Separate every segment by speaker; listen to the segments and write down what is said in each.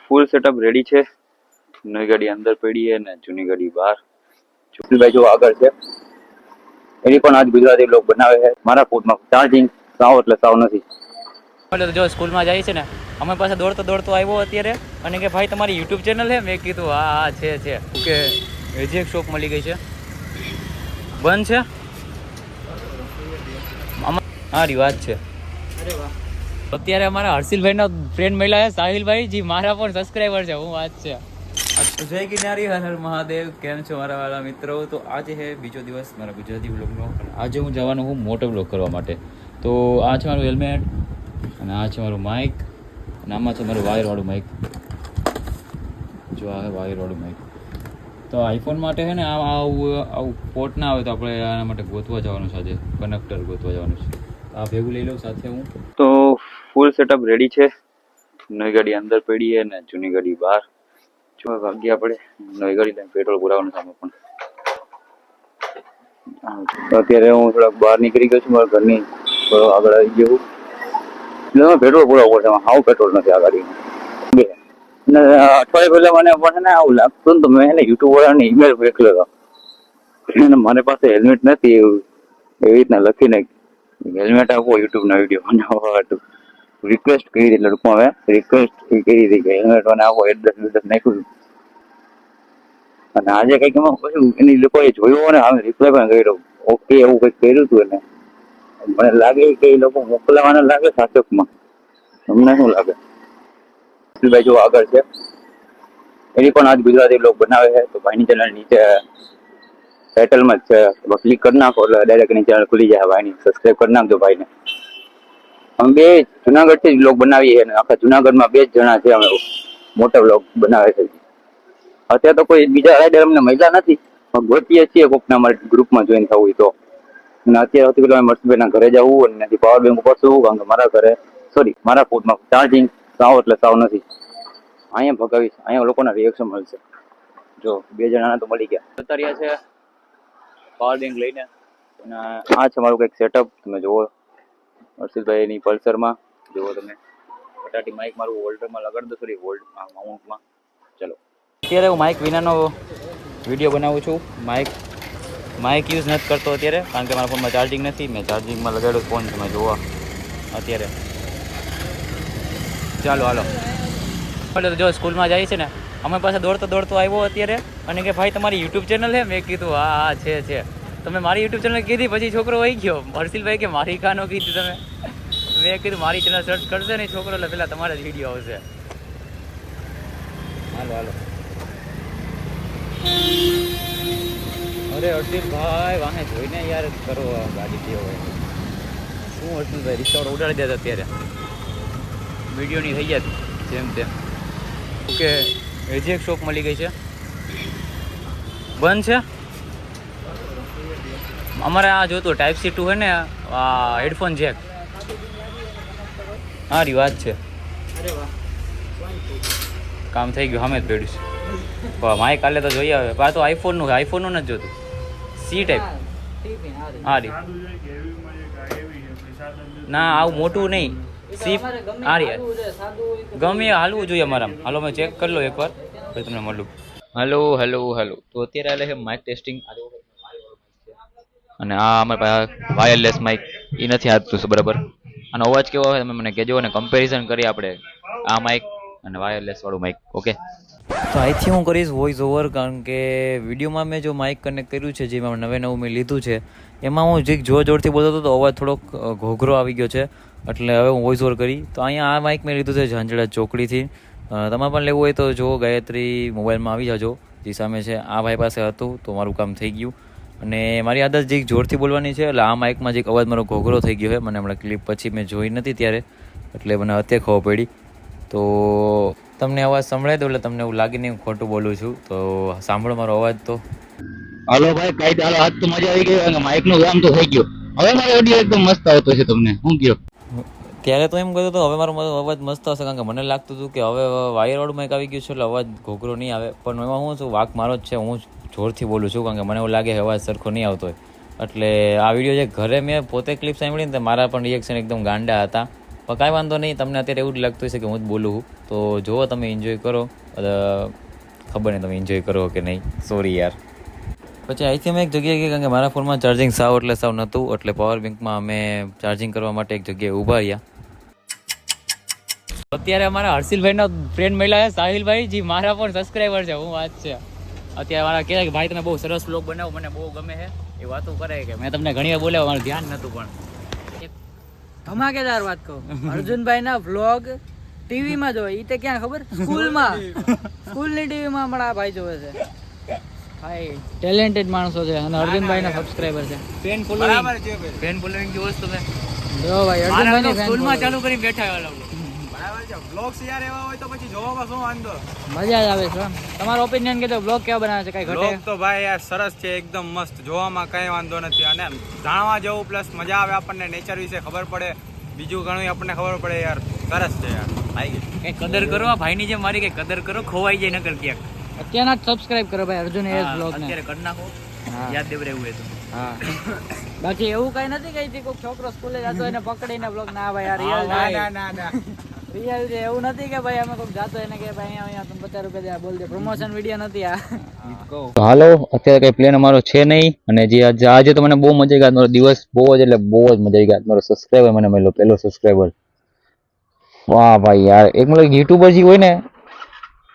Speaker 1: ફૂલ setup ready છે. નવી ગાડી અંદર પડી છે ને જૂની ગાડી બહાર. ભાઈ જો આગળ છે એની પણ આજ ગુજરાતી લોક બનાવે છે. મારા ફોનમાં ચાર્જિંગ સાવ એટલે સાવ નથી.
Speaker 2: એટલે જો સ્કૂલમાં જાય છે ને, અમે પાસે દોડતો દોડતો આવ્યો અત્યારે અને કે ભાઈ તમારી યુટ્યુબ ચેનલ છે? મેં કીધું હા હા છે. કે હજી એક શોપ મળી ગઈ છે, બંધ છે. સારી વાત છે. અત્યારે અમારા હર્ષિલભાઈના ફ્રેન્ડ મળ્યા છે, સાહિલભાઈ, જે મારા પણ સબસ્ક્રાઈબર છે. હું વાત છે. જય ગિરનારી, હર હર મહાદેવ. કેમ છો મારા વાળા મિત્રો? તો આજે છે બીજો દિવસ મારા ગુજરાતી બ્લોગનો. આજે હું જવાનો હું મોટો બ્લોગ કરવા માટે. તો આ છે મારું હેલ્મેટ અને આ છે મારું માઇક અને આમાં છે મારું વાયરવાળું માઇક. જો આ વાયરવાળું માઇક. તો આઈફોન માટે છે ને આવું પોર્ટ ના આવે તો આપણે આના માટે ગોતવા જવાનું છે. આજે કનેક્ટર ગોતવા જવાનું છે. આ ભેગું લઈ લઉં સાથે હું.
Speaker 1: તો ફૂલ સેટઅપ રેડી છે. નવી ગાડી અંદર પડી છે ને જૂની ગાડી બહાર. જો ભાગ્યા આપણે નવી ગાડી લઈને પેટ્રોલ પુરાવાનું સામે પણ. અત્યારે હું થોડાક બહાર નીકળી ગયો છું મારા ઘરની આગળ આવી ગયો છું. એટલે પેટ્રોલ પુરાવવું પડશે. હાવ પેટ્રોલ નથી આ ગાડીમાં. અઠવાડિયા પહેલા મને પણ ને આવું લાગતું ને તો મેં યુટ્યુબ વાળાને ઈમેલ મોકલ્યો હતો. મારી પાસે હેલ્મેટ નથી એવી રીતના લખીને હેલ્મેટ આપો યુટ્યુબના વિડીયો બનાવવા હતું. રિક્વેસ્ટ કરી હતી લડકું. હવે રિક્વેસ્ટ કરી હતી કે હેલ્મેટ મને આપો, એડ્રેસ નાખ્યું. અને આજે કંઈક એમાં પછી એની લોકોએ જોયું ને હવે રિપ્લાય પણ કર્યો. ઓકે એવું કંઈક કર્યું હતું એને. મને લાગે કે એ લોકો મોકલાવાના લાગે શાસકમાં. તમને શું લાગે? ભાઈ જો આગળ છે એની પણ આજ ગુજરાતી લોક બનાવે છે. તો ભાઈની ચેનલ નીચે ટાઇટલમાં જ છે, ક્લિક કરી નાખો એટલે ડાયરેક્ટ એની ચેનલ ખુલી જાય. ભાઈની સબસ્ક્રાઈબ કરી નાખજો ભાઈને. અમે બે જુનાગઢથી જ વ્લોગ બનાવીએ અને આખા જુનાગઢમાં 2 જ જણા છે અમે મોટા વ્લોગ બનાવે છે. અત્યારે તો કોઈ બીજા રાઇડર અમને મહિલા નથી, ગોતીએ છીએ કોકના અમારે ગ્રુપમાં જોઈન થવું હોય તો. અને અત્યારે સૌથી પહેલા મર્ષભાઈના ઘરે જવું અને ત્યાંથી પાવર બેંક ઉપડશું, કારણ કે મારા ઘરે મારા ફોનમાં ચાર્જિંગ સાવ એટલે સાવ નથી. અહીંયા ભગાવીશ, અહીંયા લોકોના રિએક્શન મળશે. જો 2 જણાના તો મળી ગયા. જતા રહ્યા છે પાવર બેંક લઈને. અને આ છે મારું કંઈક સેટઅપ. તમે જુઓ હર્ષિલભાઈ એની પલ્સરમાં જુઓ તમે. બટાટી માઇક મારું હોલ્ડરમાં લગાડી દો. સોરી માઉન્ટમાં. ચલો અત્યારે હું માઇક વિનાનો વિડીયો બનાવું છું. માઇક યુઝ નથી કરતો અત્યારે, કારણ કે મારા ફોનમાં ચાર્જિંગ નથી. મેં ચાર્જિંગમાં લગાડ્યો ફોન. તમે જુઓ અત્યારે. ચાલો હાલો. એટલે જો સ્કૂલમાં જાય છે ને, અમે પાસે દોડતો દોડતો આવ્યો અત્યારે અને કે ભાઈ તમારી યુટ્યુબ ચેનલ છે? મેં કીધું હા હા છે. તમે મારી યુટ્યુબ ચેનલ કીધી પછી છોકરો વહી ગયો. હર્ષિલભાઈ કે મારી કાનો કીધી તમે? મેં કીધું મારી ચેનલ સર્ચ કરશે ને છોકરો એટલે પહેલાં તમારા જ વિડીયો આવશે. હાલો. અરે હર્ષિલભાઈ વાહે જોઈને યાર કરો ગાડી દેવો હોય શું? હર્ષિલભાઈ રિક્ષાવાળો ઉડાડી દેતા અત્યારે વિડીયોની થઈ જાય જેમ તેમ. ઓકે હજી એક શોપ મળી ગઈ છે, બંધ છે. અમારે આ જોતું Type-C 2 છે ને, હેડફોન જેક. સારી વાત છે. કામ થઈ ગયું. સામે જ પડ્યું છે. માઇક કાલે તો જોઈ આવે. આ તો આઈફોનનું નથી જોતું. C type. હારી ના આવું મોટું નહીં. હારી ગમે હાલવું જોઈએ અમારા. હાલો મેં ચેક કરી લો એકવાર પછી તમને મળું. હેલો. તો અત્યારે છે માઇક ટેસ્ટિંગ. અને આ અમારી પાસે વાયરલેસ માઇક એ નથી આવતું બરાબર. આનો અવાજ કેવો આવે તમે મને કહેજો અને કમ્પેરિઝન કરીએ આપણે આ માઇક અને વાયરલેસ વાળું માઇક. ઓકે તો અહીંથી હું કરીશ વોઇસ ઓવર, કારણ કે વિડીયોમાં મેં જો માઇક કનેક્ટ કર્યું છે, જેમાં નવું મેં લીધું છે, એમાં હું જે જોરથી બોલતો હતો તો અવાજ થોડોક ઘોઘરો આવી ગયો છે. એટલે હવે હું વોઇસ ઓવર કરી. તો અહીંયા આ માઇક મેં લીધું છે ઝાંઝડા ચોકડીથી. તમારે પણ લેવું હોય તો જો ગાયત્રી મોબાઈલમાં આવી જાજો, જે સામે છે. આ ભાઈ પાસે હતું તો મારું કામ થઈ ગયું. અને મારી આદત જે જોરથી બોલવાની છે, એટલે આ માઇકમાં જે અવાજ મારો ઘોઘરો થઈ ગયો છે. મને હમણાં ક્લિપ પછી મેં જોઈ નથી ત્યારે, એટલે મને અત્યારે ખબર પડી. તો તમને અવાજ સંભળાય દો એટલે તમને એવું લાગે નહીં હું ખોટું બોલું છું. તો સાંભળો મારો અવાજ તો.
Speaker 3: હાલો ભાઈ કઈ ચાલો, આજ તો મજા આવી ગઈ અને માઇક નું કામ તો થઈ ગયું. હવે મારો ઓડિયો એકદમ મસ્ત આવતો છે. તમને શું કહો?
Speaker 2: ત્યારે તો એમ કહેતો હતો હવે મારો અવાજ મસ્ત આવશે, કારણ કે મને લાગતું હતું કે હવે વાયરવાળું માઇક આવી ગયું છે એટલે અવાજ ઘોઘરો નહીં આવે. પણ એમાં હું છું, વાંક મારો જ છે. હું જોરથી બોલું છું, કારણ કે મને એવું લાગે કે અવાજ સરખો નહીં આવતો હોય. એટલે આ વિડીયો જે ઘરે મેં પોતે ક્લિપ સાંભળીને તો મારા પણ રિએક્શન એકદમ ગાંડા હતા. પણ કાંઈ વાંધો નહીં, તમને અત્યારે એવું જ લાગતું હશે કે હું જ બોલું છું, તો જુઓ તમે એન્જોય કરો. ખબર નહીં તમે એન્જોય કરો કે નહીં, સોરી યાર. પછી અહીંથી અમે એક જગ્યાએ ગયા, કારણ કે મારા ફોનમાં ચાર્જિંગ સાવ નહોતું, એટલે પાવર બેંકમાં અમે ચાર્જિંગ કરવા માટે એક જગ્યાએ ઊભા રહ્યા. અત્યારે અમારા હર્ષિલભાઈના ફ્રેન્ડ મળ્યા છે, સાહિલભાઈ, જે મારા પણ સબસ્ક્રાઈબર છે. હું વાત છે અત્યારે મારા કહે કે ભાઈ તમે બહુ સરસ બ્લોગ બનાવો, મને બહુ ગમે છે, એ વાતો કરે કે મેં તમને ઘણી વાર બોલાવ્યો, મારું ધ્યાન નહોતું. પણ
Speaker 4: ધમાકેદાર વાત કહું, અર્જુનભાઈ ના વ્લોગ ટીવી માં જોવે, ઈ તે ક્યાં ખબર, સ્કૂલની ટીવી માં હમણાં ભાઈ જોવે છે. ભાઈ ટેલેન્ટેડ માણસો છે અને અર્જુનભાઈ ના સબસ્ક્રાઇબર છે.
Speaker 2: ફેન ફોલોઈંગ જોવો છો તમે?
Speaker 4: જો ભાઈ અર્જુનભાઈ ની ફેન
Speaker 2: સ્કૂલમાં ચાલુ કરી બેઠા હોય
Speaker 5: બરાબર છે. વ્લોગ્સ યાર એવા હોય તો પછી જોવામાં શું વાંધો,
Speaker 4: મજા જ આવે છે. તમારો ઓપિનિયન કે વ્લોગ કેવા બનાવે છે, કઈ ઘટે?
Speaker 5: વ્લોગ તો ભાઈ યાર સરસ છે, એકદમ મસ્ત, જોવામાં કઈ વાંધો નથી અને જાણવા જેવું, પ્લસ મજા આવે, આપણને નેચર વિશે ખબર પડે, બીજું ઘણું આપણને ખબર પડે. યાર સરસ છે યાર, આવી ગઈ.
Speaker 2: કઈ કદર કરો, આ ભાઈની જેમ મારી કઈ કદર કરો, ખોવાઈ જાય નકર ક્યાંક.
Speaker 4: અત્યારના જ સબસ્ક્રાઇબ કરો ભાઈ અર્જુન એસ બ્લોગ ને,
Speaker 2: અત્યારે કરી નાખો, યાદ દેવ રહેવું હોય તો.
Speaker 4: હા બાકી એવું કઈ નથી કઈ કોઈ છોકરો સ્કૂલે જતો એને પકડીને બ્લોગ ના ભાઈ યાર રિયલ છે. એવું નથી કે ભાઈ અમે કોઈ જાતો એને કે ભાઈ અહીંયા તમે 50 રૂપિયા બોલ દે, પ્રમોશન વિડીયો નથી આ.
Speaker 3: તો હાલો, અત્યારે કઈ પ્લાન અમારો છે નહીં, અને જે આજે તો મને બહુ મજા આવી ગઈ. મારો દિવસ બહુ જ એટલે બહુ જ મજા આવી ગઈ. મારો સબસ્ક્રાઈબર મને મળ્યો, પહેલો સબસ્ક્રાઈબર. વાહ ભાઈ યાર, એક મતલબ યુટ્યુબર જે હોય ને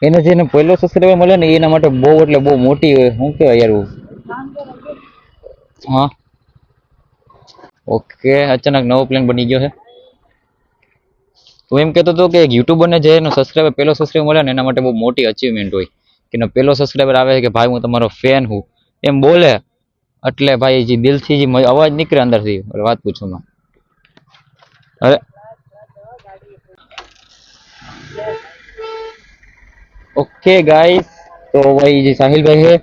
Speaker 3: એને જેને પહેલો સબસ્ક્રાઈબર મળે ને એના માટે બહુ એટલે બહુ મોટી હોય. શું કહેવાય યાર. હા ઓકે, અચાનક નવો પ્લાન બની ગયો છે. તો એમ કહેતો હતો કે યુટ્યુબરને જે એનો સબસ્ક્રાઈબર પહેલો સબસ્ક્રાઈબર મળે ને એના માટે બહુ મોટી અચીવમેન્ટ હોય, કે એનો પહેલો સબસ્ક્રાઈબર આવે કે ભાઈ હું તમારો ફેન હું, એમ બોલે એટલે ભાઈ જે દિલથી જે અવાજ નીકળે અંદરથી, વાત પૂછો માં. અરે ઓકે ગાઈસ, તો ભાઈ જે સાહિલભાઈ છે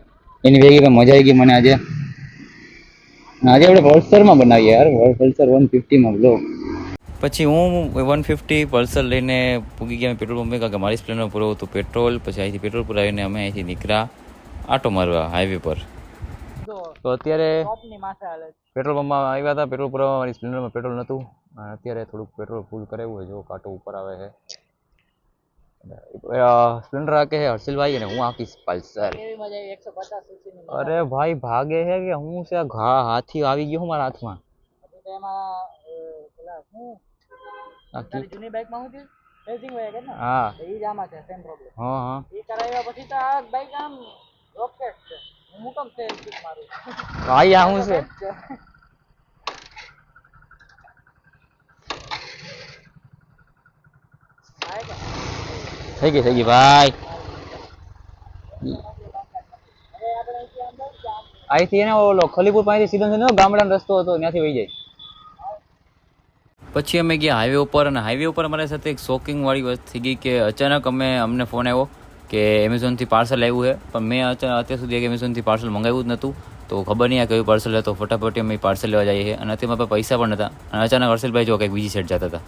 Speaker 3: એની ભેગી મજા આવી ગઈ મને આજે. આજે આપણે પલ્સરમાં બનાવીએ યાર, પલ્સર 150 માં બ્લોગ.
Speaker 2: પછી હું 150 પલ્સર લઈને પૂગી ગયા પેટ્રોલ પંપે, કારણ કે મારી સ્પ્લેન્ડર પૂરો હતું પેટ્રોલ. પછી અહીંથી પેટ્રોલ પુરાવીને અમે અહીંથી નીકળ્યા આટો મારવા હાઈવે પર. તો અત્યારે પેટ્રોલ પંપમાં આવ્યા હતા, પેટ્રોલ પુરાવા. મારી સ્પ્લેન્ડરમાં પેટ્રોલ નહોતું, અત્યારે થોડુંક પેટ્રોલ ફૂલ કરાવ્યું હોય. જો કાંટો ઉપર આવે છે. સ્પ્લેન્ડર હાકે છે હર્ષિલભાઈ અને હું હાકીશ પલ્સર. અરે ભાઈ ભાગે છે કે હું છે, હાથી આવી ગયો હું મારા હાથમાં.
Speaker 4: જૂની બાઇક માં હું થયું રેસિંગ હોય કે ના,
Speaker 2: હા
Speaker 4: ઈ જ આમાં છે સેમ પ્રોબ્લેમ.
Speaker 2: હા હા,
Speaker 4: ઈ કરાવ્યા પછી તો આ બાઇક આમ રોકેટ છે. હું કેમ સેલ કિક મારું
Speaker 2: ભાઈ આ શું છે? થઈ ગઈ ભાઈ. અહીંથી એને ઓલો ખલીપુર પાસેથી સીધો સીધો ગામડાનો રસ્તો હતો, ત્યાંથી વહી જાય. પછી અમે ગયા હાઈવે ઉપર, અને હાઈવે ઉપર અમારી સાથે એક શોકિંગ વાળી વાત થઈ ગઈ કે અચાનક અમને ફોન આવ્યો કે એમેઝોનથી પાર્સલ આવ્યું છે. પણ મેં અત્યાર સુધી એમેઝોનથી પાર્સલ મંગાવ્યું જ નહોતું, તો ખબર નહીં આ કયું પાર્સલ હતો. ફટાફટ અમે પાર્સલ લેવા જઈએ છીએ, અને અત્યારે મારા પાસે પૈસા પણ નહોતા. અને અચાનક હર્ષિલભાઈ જો કંઈક બીજી સાઈડ જતા હતા.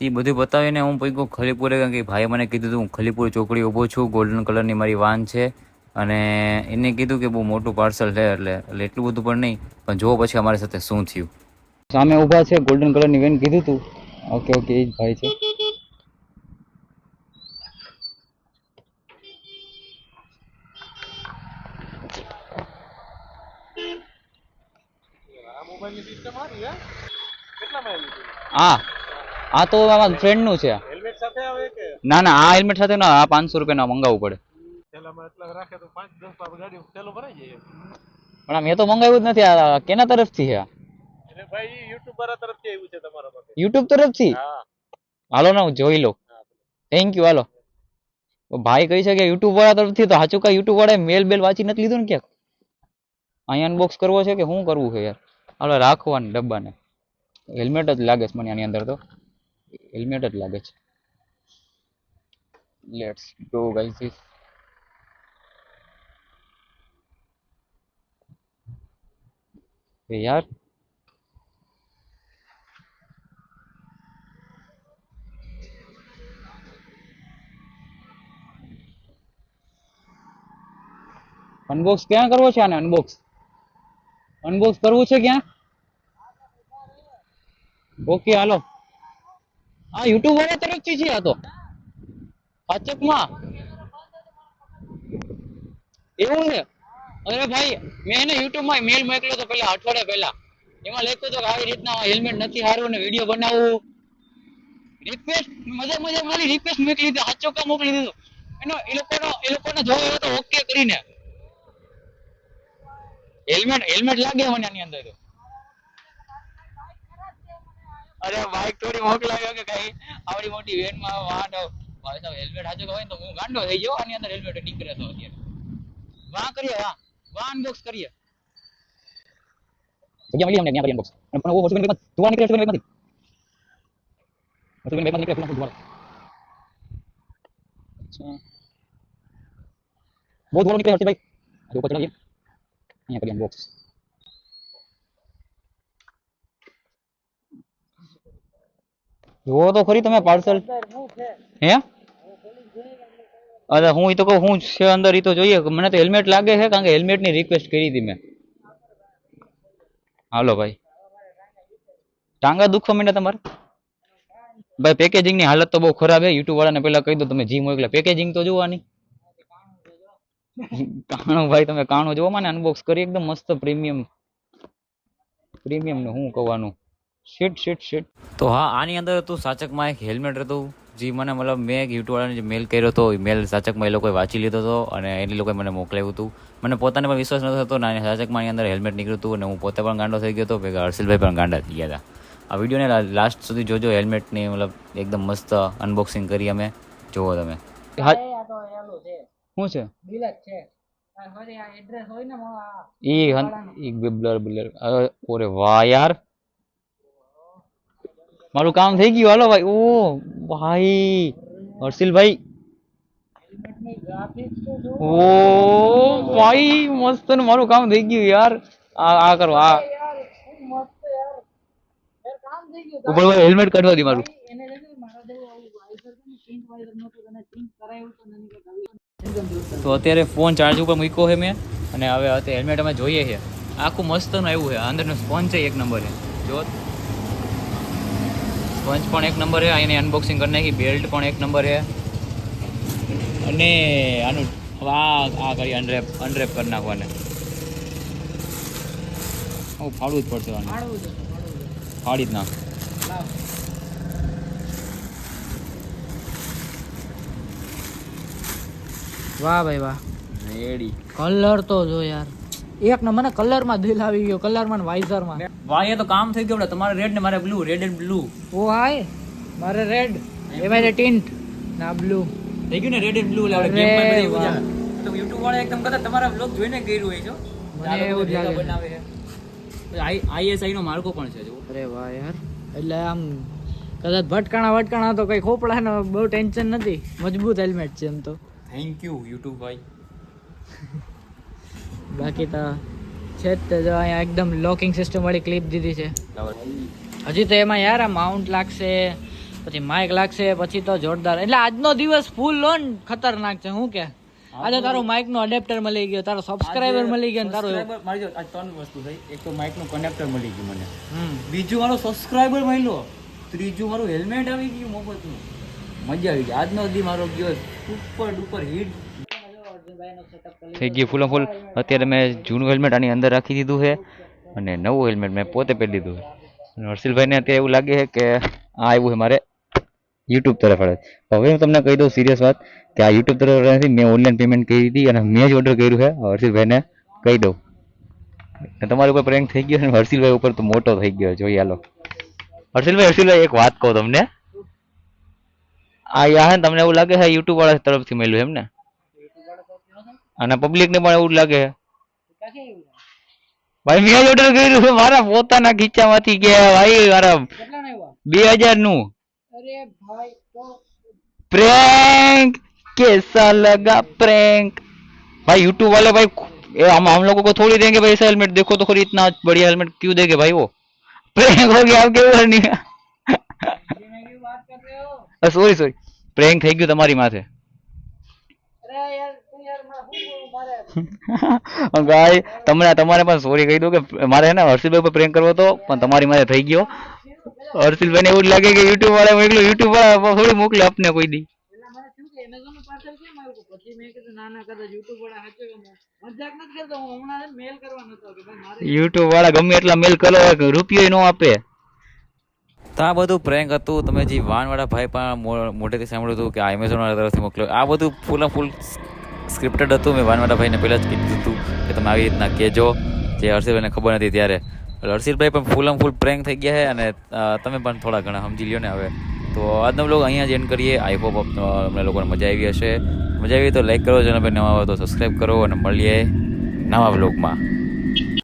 Speaker 2: તે બધું બતાવીને હું પછી ખલીપુરે, કારણ કે ભાઈએ મને કીધું હતું હું ખલીપુર ચોકડી ઊભો છું, ગોલ્ડન કલરની મારી વાન છે, અને એને કીધું કે બહુ મોટું પાર્સલ છે, એટલે એટલું બધું પણ નહીં. પણ જુઓ પછી અમારી સાથે શું થયું.
Speaker 3: સામે ઊભા છે, ગોલ્ડન કલરની વેન કીધું તું. ઓકે ઓકે, એ જ ભાઈ છે. હા આ તો આમાં ફ્રેન્ડ નું છે.
Speaker 5: હેલ્મેટ સાથે આવે કે
Speaker 3: ના ના, આ હેલ્મેટ સાથે ના, આ 500 રૂપિયા મંગાવવું પડે.
Speaker 5: થેલામાં એટલા રાખે તો 5-10 પાપ ગાડી થેલો ભરાઈ જાય.
Speaker 3: પણ મેં તો મંગાવ્યું જ નથી. આ કેના તરફથી છે?
Speaker 5: એટલે ભાઈ યુટ્યુબ વાળા તરફથી આવ્યું છે તમારા પાસે.
Speaker 3: યુટ્યુબ તરફથી?
Speaker 5: હા
Speaker 3: હાલો ને હું જોઈ લઉં. Thank you. હાલો, ભાઈ કહી છે કે યુટ્યુબ વાળા તરફથી, તો સાચું કા યુટ્યુબ વાળા મેલ બેલ વાંચી નથી લીધું ને ક્યાંક? અહીંયા અનબોક્સ કરવો છે કે શું કરવું છે યાર? હાલો રાખવાનું ડબ્બાને. હેલ્મેટ જ લાગે છે મને આની અંદર, તો હેલ્મેટ જ લાગે છે. Let's go guys. યાર અનબોક્સ ક્યાં કરવો છે આને? અનબોક્સ કરવું છે ક્યાં? ઓકે હાલો. આ યુટ્યુબ વાળા તરફથી છે આ તો પાચકમાં એવું છે. અરે ભાઈ મેં એને યુટ્યુબ માં મેલ મોકલ્યો તો પેલા અઠવાડિયા પહેલા, એમાં લખ્યું હતું કે આવી રીતના હેલ્મેટ નથી સારું ને વિડીયો બનાવવું. રિક્વેસ્ટ મજા મારી રિક્વેસ્ટ મોકલી દીધી, સાચો કા મોકલી દીધું. એનો એ લોકોને જોયો તો ઓકે કરીને હેલ્મેટ લાગે મને આની અંદર તો. અરે બાઈક થોડી મોકલાવ્યો કે કઈ આવડી મોટી વેન માં વાંધો ભાઈ સાહેબ હેલ્મેટ સાચો હોય તો હું ગાંડો થઈ ગયો. આની અંદર હેલ્મેટ નીકળે તો અત્યારે વાહ કરીએ વાહ અનબોક્સ કરીએ. જગ્યા મળી અમને ત્યાં કરી અનબોક્સ પણ ઓ વસ્તુ બેમાં ધોવા નીકળે છે બેમાંથી વસ્તુ બેમાં નીકળે છે ધોવા. અચ્છા બહુ ધોવા નીકળે હર્ષિભાઈ આ ઉપર ચલાવીએ અહીંયા કરી અનબોક્સ. જો તો ખરી તમે પાર્સલ હે અરે હું ઈ તો કહું હું છે અંદર ઈ તો જોઈએ. મને તો હેલ્મેટ લાગે છે કારણ કે હેલ્મેટ ની રિક્વેસ્ટ કરી હતી મેં. હાલો ભાઈ ટાંગા દુખવા માંડ્યા તમારે ભાઈ. પેકેજિંગ ની હાલત તો બહુ ખરાબ છે. યુટ્યુબ વાળાને પેલા કહી દો તમે જી મોકલે પેકેજિંગ તો જોવાની. કાણો ભાઈ તમે કાણો જોવો મને અનબોક્સ કરી એકદમ મસ્ત પ્રીમિયમ ને હું કહેવાનું શીટ.
Speaker 2: તો હા આની અંદર હતું સાચકમાં એક હેલ્મેટ હતું જે મને મતલબ મેં એક યુટ્યુબ વાળાને જે મેલ કર્યો હતો એ મેલ સાચકમાં એ લોકોએ વાંચી લીધો હતો અને એ લોકોએ મને મોકલાવ્યું હતું. મને પોતાને પણ વિશ્વાસ નતો થતો ને સાચકમાં એની અંદર હેલ્મેટ નીકળ્યું હતું અને હું પોતે પણ ગાંડો થઈ ગયો હતો. ભેગા હર્ષિલભાઈ પણ ગાંડા થઈ ગયા હતા. આ વિડીયોને લાસ્ટ સુધી જોજો. હેલ્મેટની મતલબ એકદમ મસ્ત અનબોક્સિંગ કરી અમે જોવો તમે.
Speaker 3: શું છે બ્લર ઓરે વાહ યાર મારું કામ થઈ ગયું. હાલો ભાઈ ઓ ભાઈ હર્ષિલભાઈ ઓ ભાઈ મસ્ત ને મારું કામ થઈ ગયું યાર. આ કરો આ ઉપર હેલ્મેટ કાઢવા દી મારું.
Speaker 2: તો અત્યારે ફોન ચાર્જ ઉપર મૂક્યો છે મેં અને હવે અત્યારે હેલ્મેટ અમે જોઈએ છે. આખું મસ્તનું એવું છે. અંદરનું સ્પોન્જ છે એક નંબર છે. જો સ્પંજ પણ એક નંબર છે. અહીંની અનબોક્સિંગ કરી નાખી. બેલ્ટ પણ એક નંબર છે અને આનું આ કરી અનરેપ કરી નાખવાને ફાડવું જ પડશે. ફાડી જ નાખ.
Speaker 4: વાહ ભાઈ વાહ
Speaker 2: રેડી.
Speaker 4: કલર તો જો યાર એક ન મને કલર માં દિલ આવી ગયો. કલર માં વાઇઝર માં
Speaker 2: વાહ એ તો કામ થઈ ગયું. તમારે રેડ ને મારે blue. Red and blue.
Speaker 4: Oh hi મારે રેડ એમાં ટિન્ટ ના બ્લુ
Speaker 2: થઈ ગયું ને. રેડ એન્ડ બ્લુ એટલે ગેમ માં બધી મજા. તો YouTube વાળા એકદમ કદાચ તમારા વ્લોગ જોઈને કર્યું હોય છો.
Speaker 4: મને એવું જ લાગે
Speaker 2: બનાવે છે. ISI નો માર્કો પણ છે જો.
Speaker 4: અરે વાહ યાર એટલે આમ કદાચ ભટકાણા તો કઈ ખોપડા નો બહુ ટેન્શન નથી. મજબૂત હેલ્મેટ છે એમ તો.
Speaker 2: થેન્ક યુ YouTube ભાઈ.
Speaker 4: બાકી તો છે જ તે જો અહીંયા એકદમ લોકિંગ સિસ્ટમ વાળી ક્લિપ દીધી છે. હજી તો એમાં યાર આ માઉન્ટ લાગશે પછી માઇક લાગશે પછી તો જોરદાર. એટલે આજનો દિવસ ફૂલ લોન ખતરનાક છે. હું કે આજે તારો માઇક નો અડેપ્ટર મળી ગયો, તારો સબસ્ક્રાઇબર મળી ગયો, તારો
Speaker 2: મારી જો આજ ત્રણ વસ્તુ થઈ. એક તો માઇક નું કનેક્ટર મળી ગયું મને, બીજું મારો સબસ્ક્રાઇબર મળ્યો, ત્રીજું મારું હેલ્મેટ આવી ગયું મફતનું. મજા આવી ગઈ. આજનો દી મારો ગયો સુપર ડુપર હિટ
Speaker 3: થઈ ગયું ફૂલ ફૂલ. અત્યારે મેં જૂનું હેલ્મેટ આની અંદર રાખી દીધું છે અને નવું હેલ્મેટ મેં પોતે પહેરી લીધું છે. હર્ષિલભાઈને અત્યારે એવું લાગે છે કે આ આવ્યું છે મારે યુટ્યુબ તરફ. હવે હું તમને કહી દઉં સિરિયસ વાત કે આ યુટ્યુબ તરફ નથી, મેં ઓનલાઈન પેમેન્ટ કરી હતી અને મેં જ ઓર્ડર કર્યું છે. હર્ષિલભાઈને કહી દઉં તમારી ઉપર પ્રેન્ક થઈ ગયો અને હર્ષિલભાઈ ઉપર તો મોટો થઈ ગયો. જોઈએ હાલો હર્ષિલભાઈ એક વાત કહું તમને. આ યાર તમને એવું લાગે છે યુટ્યુબ વાળા તરફથી મળ્યું એમ ને? અને પબ્લિક ને પણ એવું જ લાગે ભાઈ મેં ઓર્ડર કર્યું છે મારા પોતાના ખીચામાંથી ગયા ભાઈ. મારા 2000 નું प्रैंक कैसा लगा प्रैंक भाई यूट्यूब वाले भाई हम लोगों को थोड़ी देंगे भाई ऐसा हेलमेट. देखो तो खरी इतना बढ़िया हेलमेट क्यों देंगे भाई? वो प्रैंक हो गया. आप क्यों करनी है? सॉरी प्रैंक થઈ ગયું તમારી માથે. ગાય તમારે પણ સોરી કહી દો કે મારે હે ને હર્ષિલભાઈ પર પ્રેન્ક કરવો હતો પણ તમારી માથે થઈ ગયો. હર્ષિલભાઈને એવું જ લાગે કે યુટ્યુબ વાળા મોકલો, યુટ્યુબ વાળા થોડી મોકલે આપને કોઈ દી.
Speaker 4: પેલા મને શું કે એમેઝોન નું પાર્સલ કેમ આવ્યું? પછી મેં કીધું ના ના કદાચ યુટ્યુબ વાળા સાચો મજાક નથી કરતો, હું હમણાં મેલ કરવા નતો કે ભાઈ મારે
Speaker 3: યુટ્યુબ વાળા ગમે એટલા મેલ કરો, રૂપિયો નો આપે.
Speaker 2: તો આ બધું પ્રેન્ક હતું. તમે જે વાનવાળા ભાઈ પણ મોટેથી સાંભળ્યું હતું કે આ એમેઝોન વાળા તરફથી મોકલ્યો, આ બધું ફૂલ સ્ક્રિપ્ટેડ હતું. મેં વાનવાળા ભાઈને પહેલાં જ કીધું હતું કે તમે આવી રીતના કહેજો, જે હર્ષિલભાઈને ખબર નથી ત્યારે. હર્ષિલભાઈ પણ ફૂલ પ્રેન્ક થઈ ગયા છે અને તમે પણ થોડા ઘણા સમજી લ્યો ને હવે. તો આજનો બ્લોગ અહીંયા જ એન્ડ કરીએ. આઈ હોપ અમને લોકોને મજા આવી હશે. મજા આવી તો લાઈક કરો, ચેનલ પર નવા હોય તો સબસ્ક્રાઈબ કરો અને મળીએ નવા બ્લોગમાં.